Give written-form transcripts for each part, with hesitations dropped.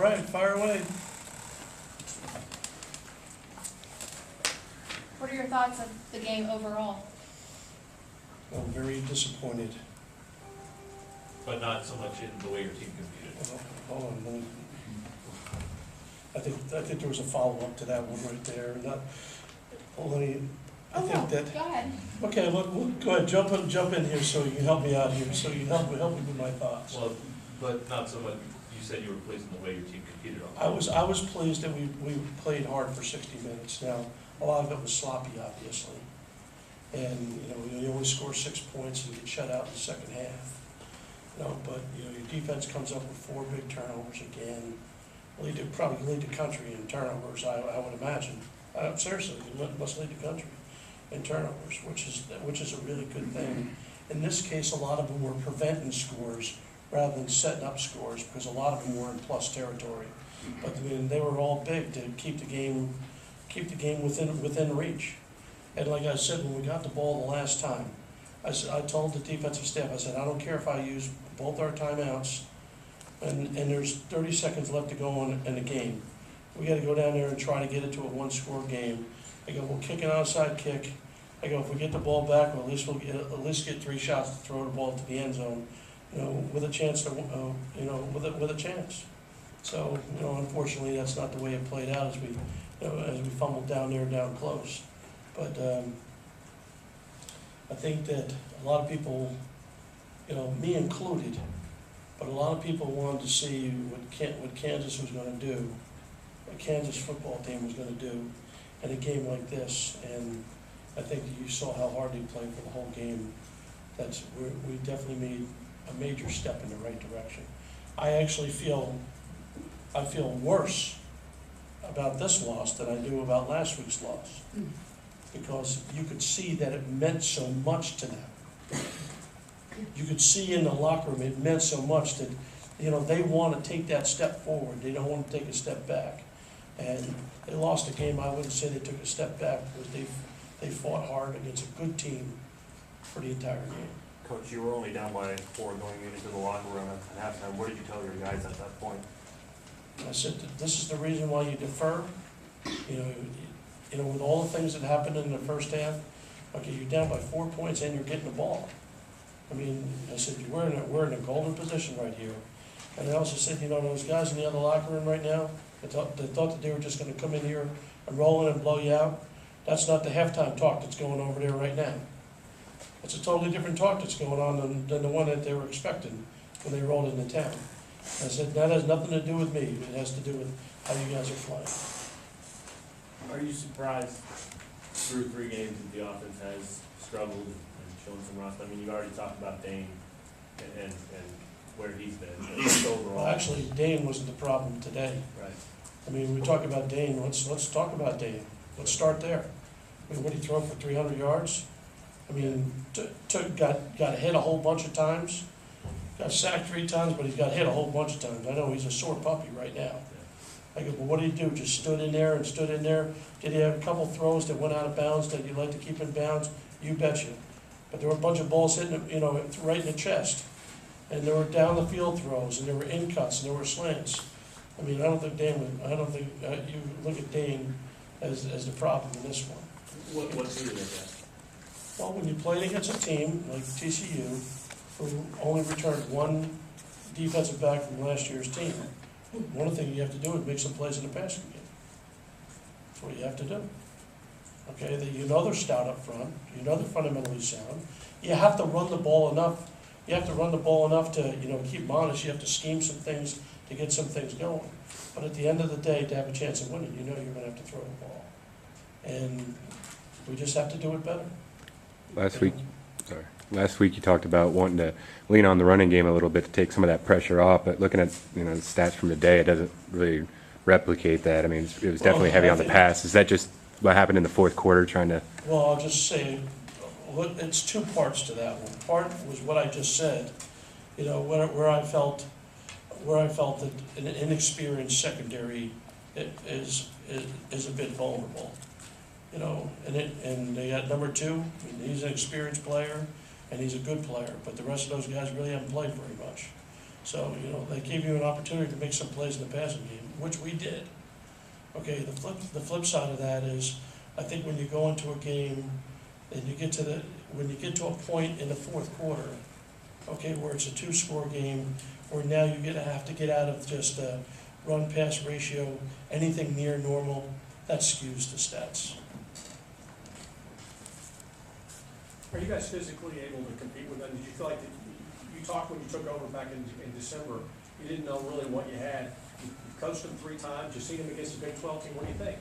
right, fire away. What are your thoughts of the game overall? I'm very disappointed. But not so much in the way your team competed. Hold on, let me. I think there was a follow-up to that one right there. Not, let me, I think that. Go ahead. Okay, go ahead, jump in here so you can help me out here, so you can help me with my thoughts. Well, but not so much, you said you were pleased in the way your team competed on. I was pleased that we played hard for 60 minutes. Now, a lot of it was sloppy, obviously. And, you only score 6 points and get shut out in the second half. But, your defense comes up with 4 big turnovers again. Probably lead the country in turnovers, I would imagine. Seriously, it must lead the country in turnovers, which is a really good thing. In this case, a lot of them were preventing scores rather than setting up scores, because a lot of them were in plus territory. But they were all big to keep the game within reach. And like I said, when we got the ball the last time, I told the defensive staff, I said, I don't care if I use both our timeouts, and there's 30 seconds left to go in the game. We got to go down there and try to get it to a one-score game. I go, we'll kick an outside kick. I go, if we get the ball back, well, at least get 3 shots to throw the ball to the end zone, with a chance to, with a chance. So, unfortunately, that's not the way it played out as we fumbled down there, down close. But I think that a lot of people, me included, but a lot of people wanted to see what Kansas was going to do, what Kansas football team was going to do in a game like this. And I think that you saw how hard they played for the whole game. We definitely made a major step in the right direction. I actually feel worse about this loss than I do about last week's loss, because you could see that it meant so much to them. You could see in the locker room it meant so much that they want to take that step forward. They don't want to take a step back. And they lost a game. I wouldn't say they took a step back, because they fought hard against a good team for the entire game. Coach, you were only down by 4 going into the locker room at halftime. What did you tell your guys at that point? I said, this is the reason why you defer. With all the things that happened in the first half, okay, you're down by 4 points and you're getting the ball. I said, we're in a golden position right here. And I also said, those guys in the other locker room right now, they thought that they were just going to come in here and roll in and blow you out. That's not the halftime talk that's going over there right now. It's a totally different talk that's going on than the one that they were expecting when they rolled into town. I said, that has nothing to do with me. It has to do with how you guys are playing. Are you surprised through 3 games that the offense has struggled and shown some rust? You already talked about Dane and where he's been, just overall. Well, actually, Dane wasn't the problem today. Right. We talk about Dane. Let's talk about Dane. Let's start there. What did he throw for 300 yards? Got hit a whole bunch of times. Got sacked 3 times, but he got hit a whole bunch of times. I know he's a sore puppy right now. I go, well, what did he do? Just stood in there? Did he have a couple throws that went out of bounds that you'd like to keep in bounds? You betcha. But there were a bunch of balls hitting him, right in the chest. And there were down the field throws, and there were in cuts, and there were slants. I don't think you look at Dane as the problem in this one. What's he look at? Well, when you played against a team like TCU, who only returned 1 defensive back from last year's team, one of the things you have to do is make some plays in the passing game. That's what you have to do. Okay, they're stout up front. They're fundamentally sound. You have to run the ball enough. You have to run the ball enough to keep them honest. You have to scheme some things to get some things going. But at the end of the day, to have a chance of winning, you're going to have to throw the ball. And we just have to do it better. Last week you talked about wanting to lean on the running game a little bit to take some of that pressure off, but looking at the stats from the day, it doesn't really replicate that. It was definitely heavy on the pass. Is that just what happened in the fourth quarter, trying to? Well, I'll just say, it's 2 parts to that one. Part was what I just said, where I felt that an inexperienced secondary is a bit vulnerable. And they got number 2, he's an experienced player, and he's a good player, but the rest of those guys really haven't played very much. So, you know, they gave you an opportunity to make some plays in the passing game, which we did. Okay, the flip side of that is, I think when you go into a game and when you get to a point in the fourth quarter, okay, where it's a 2-score game, where now you're gonna have to get out of just a run-pass ratio, anything near normal, that skews the stats. Are you guys physically able to compete with them? Did you feel like, you talked when you took over back in December, you didn't know really what you had. You coached them 3 times, you've seen them against the Big 12 team, what do you think?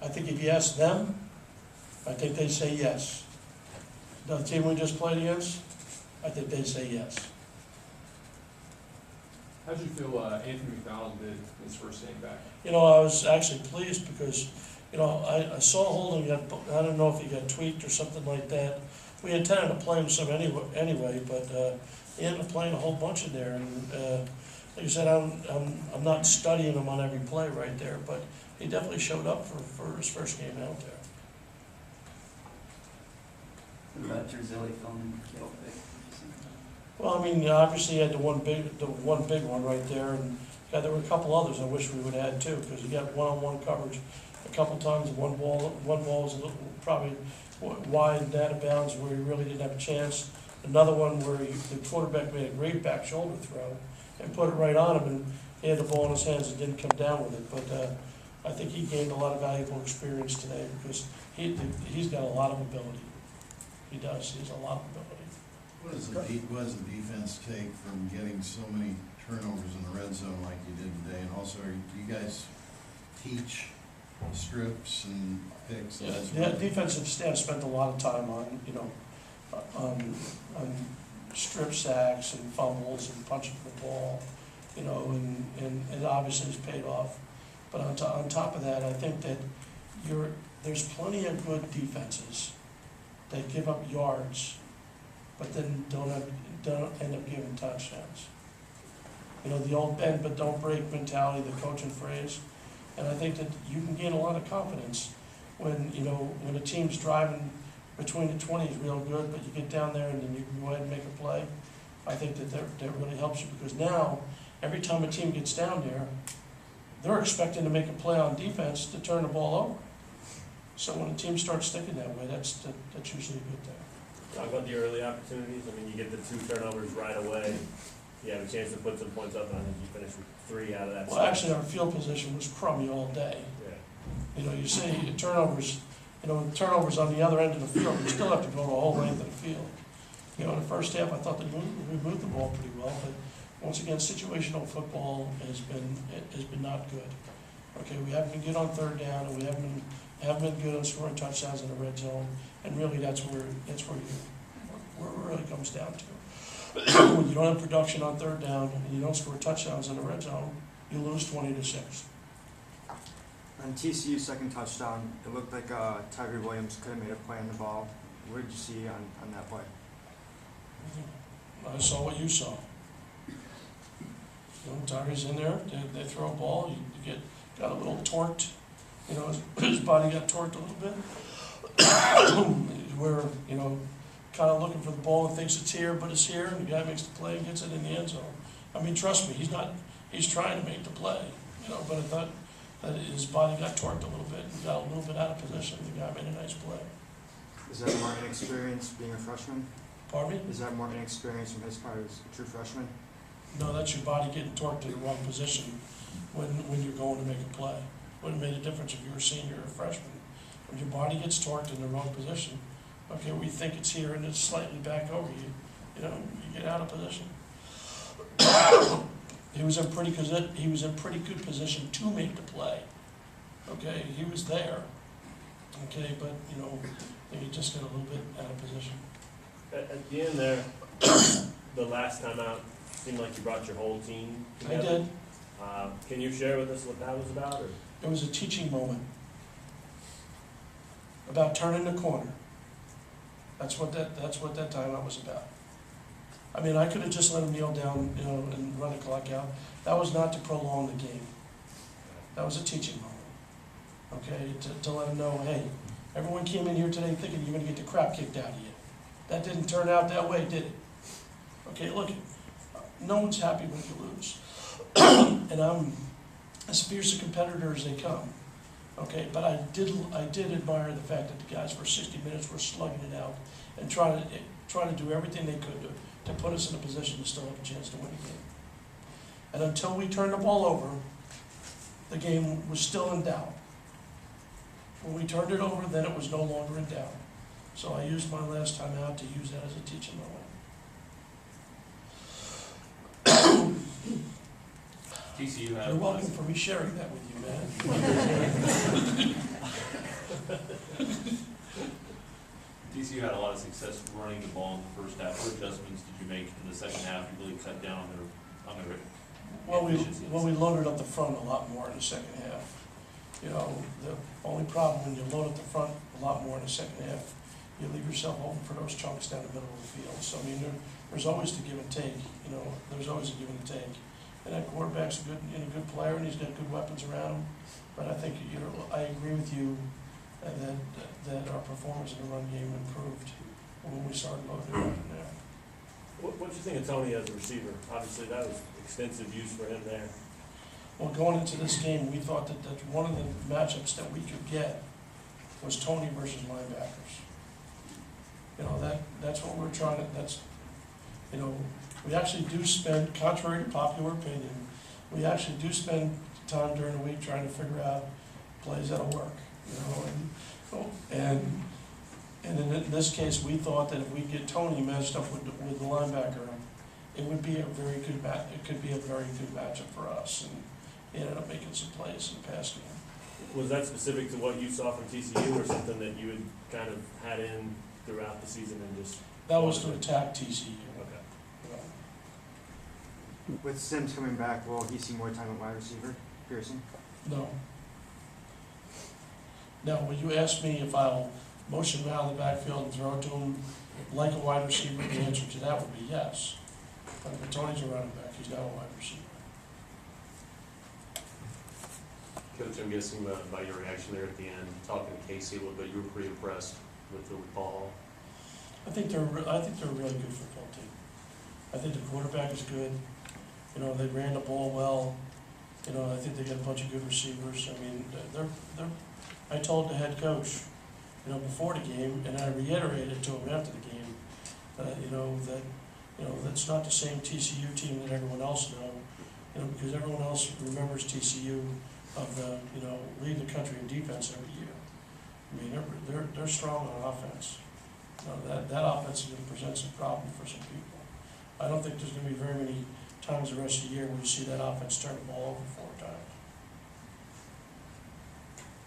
I think if you ask them, I think they'd say yes. The team we just played against, I think they'd say yes. How did you feel Anthony McDonald did his first game back? You know, I was actually pleased because, you know, I saw Holden I don't know if he got tweaked or something like that. We intended to play him some anyway, but he ended up playing a whole bunch in there. And like I said, I'm not studying him on every play right there, but he definitely showed up for his first game out there. What about Terzilli filming Kittle pick? Well, I mean, obviously he had the one big one right there, and yeah, there were a couple others I wish we would have had too, because he got one-on-one coverage a couple times. One ball was a little, probably wide and out of bounds where he really didn't have a chance. Another one where the quarterback made a great back shoulder throw and put it right on him, and he had the ball in his hands and didn't come down with it. But I think he gained a lot of valuable experience today because he's got a lot of ability. He does. He has a lot of ability. What does the defense take from getting so many turnovers in the red zone like you did today? And also, do you guys teach strips and picks? Yeah, the defensive staff spent a lot of time on, you know, on strip sacks and fumbles and punching the ball, you know, and it obviously has paid off. But on top of that, I think that there's plenty of good defenses that give up yards, but then don't end up giving touchdowns. You know, the old bend but don't break mentality, the coaching phrase. And I think that you can gain a lot of confidence when, you know, when a team's driving between the 20s real good, but you get down there and then you can go ahead and make a play. I think that really helps you, because now, every time a team gets down there, they're expecting to make a play on defense to turn the ball over. So when a team starts sticking that way, that's usually a good thing. Talk about the early opportunities. I mean, you get the 2 turnovers right away. You have a chance to put some points up, and I think you finish with 3 out of that. Well, actually, our field position was crummy all day. Yeah. You know, you say turnovers, you know, turnovers on the other end of the field, you still have to go the whole length of the field. You know, in the first half, I thought that we moved the ball pretty well, but once again, situational football has been not good. Okay, we haven't been good on third down, and we haven't been good on scoring touchdowns in the red zone, and really that's where it really comes down to. When you don't have production on third down and you don't score touchdowns in the red zone, you lose 20-6. On TCU's second touchdown, it looked like Tyree Williams could have made a play on the ball. What did you see on that play? I saw what you saw. You know, Tyree's in there, they throw a ball, you got a little torqued, you know, his body got torqued a little bit. Where, you know, kind of looking for the ball and thinks it's here, but it's here, and the guy makes the play and gets it in the end zone. I mean, trust me, he's trying to make the play, you know, but I thought that his body got torqued a little bit and got a little bit out of position. The guy made a nice play. Is that more inexperience being a freshman? Pardon me? Is that more inexperience from his part as a true freshman? No, that's your body getting torqued in the wrong position when you're going to make a play. Wouldn't have made a difference if you were a senior or a freshman. When your body gets torqued in the wrong position, okay, we think it's here and it's slightly back over you, you know, you get out of position. He was in pretty good position to make the play. Okay, he was there. Okay, but you know, he just got a little bit out of position. At the end there, the last time out, seemed like you brought your whole team together. I did. Can you share with us what that was about? Or? It was a teaching moment about turning the corner. That's what that timeout was about. I mean, I could have just let him kneel down, you know, and run the clock out. That was not to prolong the game. That was a teaching moment. Okay, to let him know, hey, everyone came in here today thinking you're going to get the crap kicked out of you. That didn't turn out that way, did it? Okay, look, no one's happy when you lose. And I'm as fierce a competitor as they come. Okay, but I did admire the fact that the guys for 60 minutes were slugging it out and trying to do everything they could to put us in a position to still have a chance to win the game. And until we turned the ball over, the game was still in doubt. When we turned it over, then it was no longer in doubt. So I used my last time out to use that as a teaching moment. TCU had. You're welcome for me sharing that with you, man. TCU had a lot of success running the ball in the first half. What adjustments did you make in the second half? You really cut down on their efficiencies? Well, we loaded up the front a lot more in the second half. You know, the only problem when you load up the front a lot more in the second half, you leave yourself open for those chunks down the middle of the field. So, I mean, there's always the give and take, you know, there's always a give and take. And that quarterback's a good player, and he's got good weapons around him. But I think, you know, I agree with you that our performance in the run game improved when we started loading it up in there. What do you think of Tony as a receiver? Obviously, that was extensive use for him there. Well, going into this game, we thought that one of the matchups that we could get was Tony versus linebackers. You know, that's what we're trying to, you know, we actually do spend, contrary to popular opinion, we actually do spend time during the week trying to figure out plays that'll work, you know, and in this case, we thought that if we get Tony matched up with the linebacker, it would be a very good it could be a very good matchup for us, and he ended up making some plays in the pass game. Was that specific to what you saw from TCU, or something that you had kind of had in throughout the season and just? That was to attack TCU. Okay. With Sims coming back, will he see more time at wide receiver, Pearson? No. Now, when you ask me if I'll motion him out of the backfield and throw it to him like a wide receiver, the answer to that would be yes. But Tony's a running back, he's not a wide receiver. Coach, I'm guessing by your reaction there at the end, talking to Casey a little bit, you were pretty impressed with the ball. I think they're a really good football team. I think the quarterback is good. You know, they ran the ball well. You know, I think they got a bunch of good receivers. I mean, I told the head coach, you know, before the game, and I reiterated to him after the game, that's not the same TCU team that everyone else because everyone else remembers TCU of leading the country in defense every year. I mean, they're strong on offense. That offense is going to present some problems for some people. I don't think there's going to be very many times the rest of the year where you see that offense turn the ball over 4 times.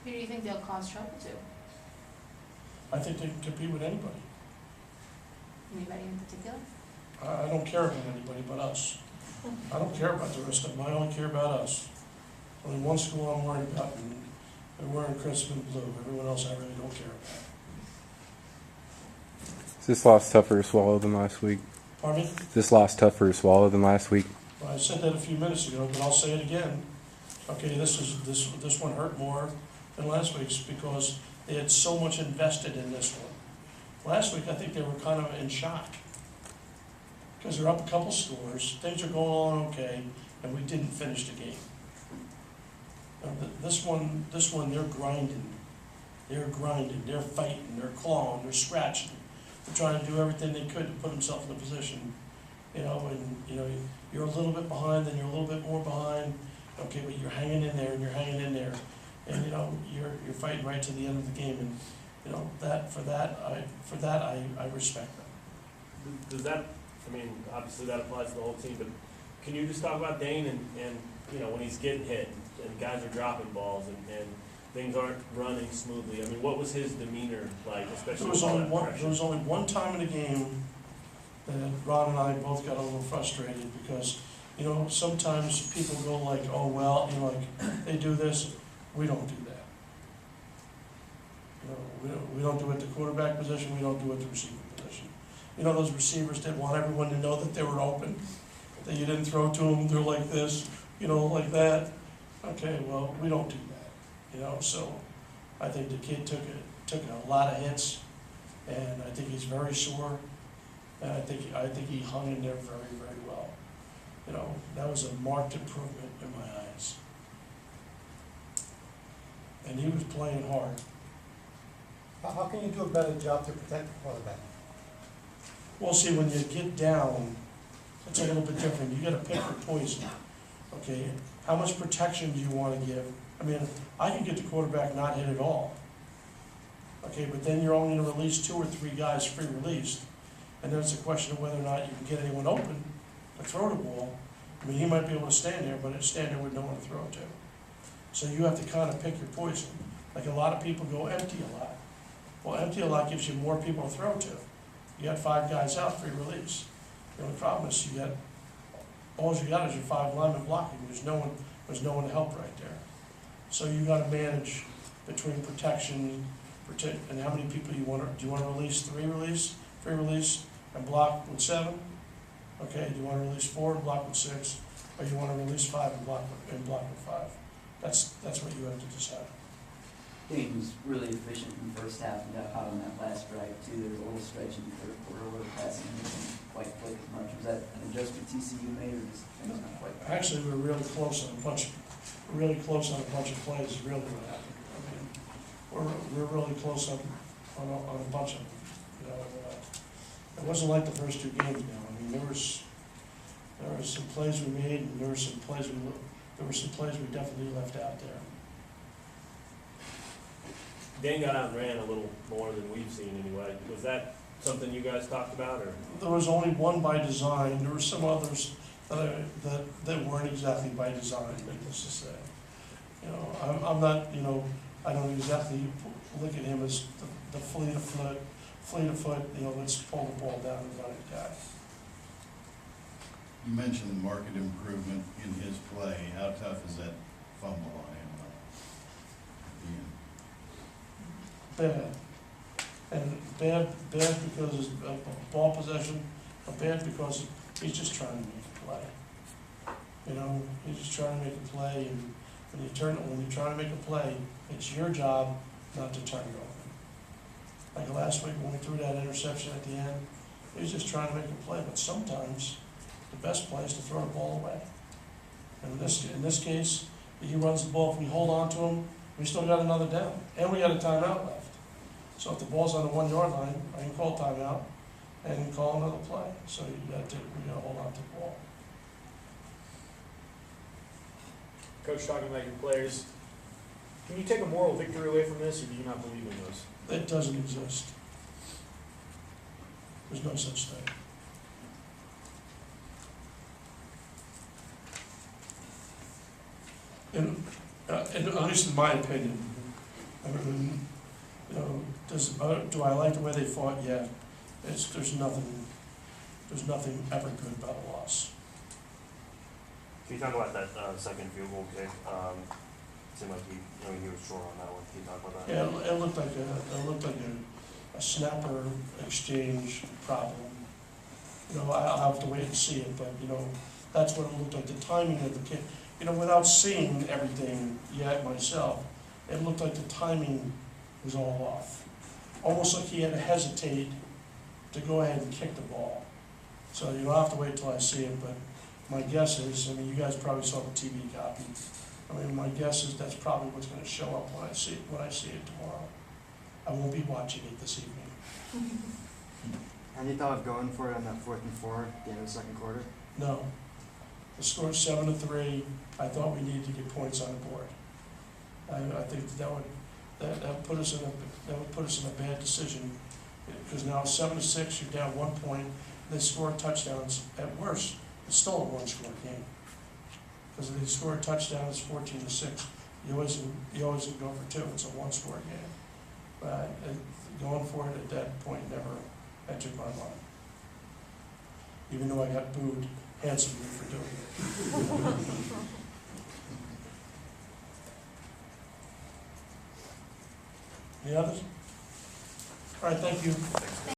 Who do you think they'll cause trouble to? I think they can compete with anybody. Anybody in particular? I don't care about anybody but us. I don't care about the rest of them. I only care about us. Only one school I'm worried about, and they're wearing crimson and blue. Everyone else I really don't care about. Is this loss tougher to swallow than last week? Pardon me? Is this loss tougher to swallow than last week? Well, I said that a few minutes ago, but I'll say it again. Okay, this one hurt more than last week's because they had so much invested in this one. Last week, I think they were kind of in shock because they're up a couple scores, things are going on okay, and we didn't finish the game. This one, they're grinding. They're grinding, they're fighting, they're clawing, they're scratching. They're trying to do everything they could to put themselves in a position, you're a little bit behind, then you're a little bit more behind, okay, but you're hanging in there and you're hanging in there. And, you're fighting right to the end of the game, and, I respect them. Does that, obviously that applies to the whole team, but can you just talk about Dane and when he's getting hit and guys are dropping balls and things aren't running smoothly? What was his demeanor like, especially with all that pressure? There was only one time in the game that Ron and I both got a little frustrated because, sometimes people go like, oh, well, they do this, we don't do that. We don't do it at the quarterback position, we don't do it at the receiver position. Those receivers didn't want everyone to know that they were open, that you didn't throw to them, they're like this, like that. Okay, well, we don't do that, so I think the kid took a lot of hits, and I think he's very sore, and I think he hung in there very, very well. you know, that was a marked improvement in my eyes. And he was playing hard. How can you do a better job to protect the quarterback? Well, see, when you get down, it's a little bit different. You gotta pick your poison, okay? How much protection do you wanna give? I mean, I can get the quarterback not hit at all. Okay, but then you're only gonna release 2 or 3 guys free released. And then it's a question of whether or not you can get anyone open to throw the ball. I mean, he might be able to stand there, but stand there with no one to throw it to. So you have to kind of pick your poison. Like a lot of people go empty a lot. Well, empty a lot gives you more people to throw to. You got 5 guys out, free release. The only problem is all you got is your 5 linemen blocking. There's no one to help right there. So you gotta manage between protection, and how many people you want to, do you want to release 3 free release, and block with 7? Okay, do you want to release 4 and block with 6, or you want to release 5 and block with 5? That's what you have to decide. Dayton was really efficient in the first half and got hot on that last drive too. There was a little stretch in the third quarter where the passing didn't quite click as much. Was that an adjustment TCU made or just things not quite? Actually, we were really close on a bunch of plays, is really what happened. I mean, we're really close on a bunch of them, you know. It wasn't like the first 2 games now. I mean, there was some plays we made, and there were some plays we definitely left out there. Dane got out and ran a little more than we've seen anyway. Was that something you guys talked about, or? There was only one by design. There were some others that weren't exactly by design, needless to say. You know, I'm not, you know, I don't exactly look at him as the fleet of foot, you know, let's pull the ball down and run it guy. You mentioned market improvement in his play. How tough is that fumble on him? Bad. And bad because of ball possession, or bad because he's just trying to make a play. You know, he's just trying to make a play, and when you're trying to make a play, it's your job not to turn it over. Like last week when we threw that interception at the end, he was just trying to make a play, but sometimes the best play is to throw the ball away. And in this case, he runs the ball, if we hold on to him, we still got another down, and we got a timeout left. So if the ball's on the 1-yard line, I can call timeout and call another play. So we gotta hold on to the ball. Coach, talking about your players, can you take a moral victory away from this, or do you not believe in those? It doesn't exist. There's no such thing. And at least in my opinion, I mean, you know, do I like the way they fought? Yeah. There's nothing ever good about a loss. Can you talk about that second field goal kick? Seemed like he was short on that one. Can you talk about that? Yeah, it looked like a snapper exchange problem. You know, I'll have to wait and see it, but you know, that's what it looked like. The timing of the kick. You know, without seeing everything yet myself, it looked like the timing was all off. Almost like he had to hesitate to go ahead and kick the ball. So you'll have to wait till I see it, but my guess is, I mean, you guys probably saw the TV copy. I mean, my guess is that's probably what's gonna show up when I see it tomorrow. I won't be watching it this evening. Any thought of going for it on that 4th and 4 at the end of the second quarter? No. The score's 7-3. I thought we needed to get points on the board. I think that would put us in a bad decision, because now 7-6, you're down 1 point. They score touchdowns. At worst, it's still a 1-score game, because if they score a touchdown, it's 14-6. You always can go for 2. It's a 1-score game. But going for it at that point never entered my mind, even though I got booed handsomely for doing it. Any others? All right, thank you.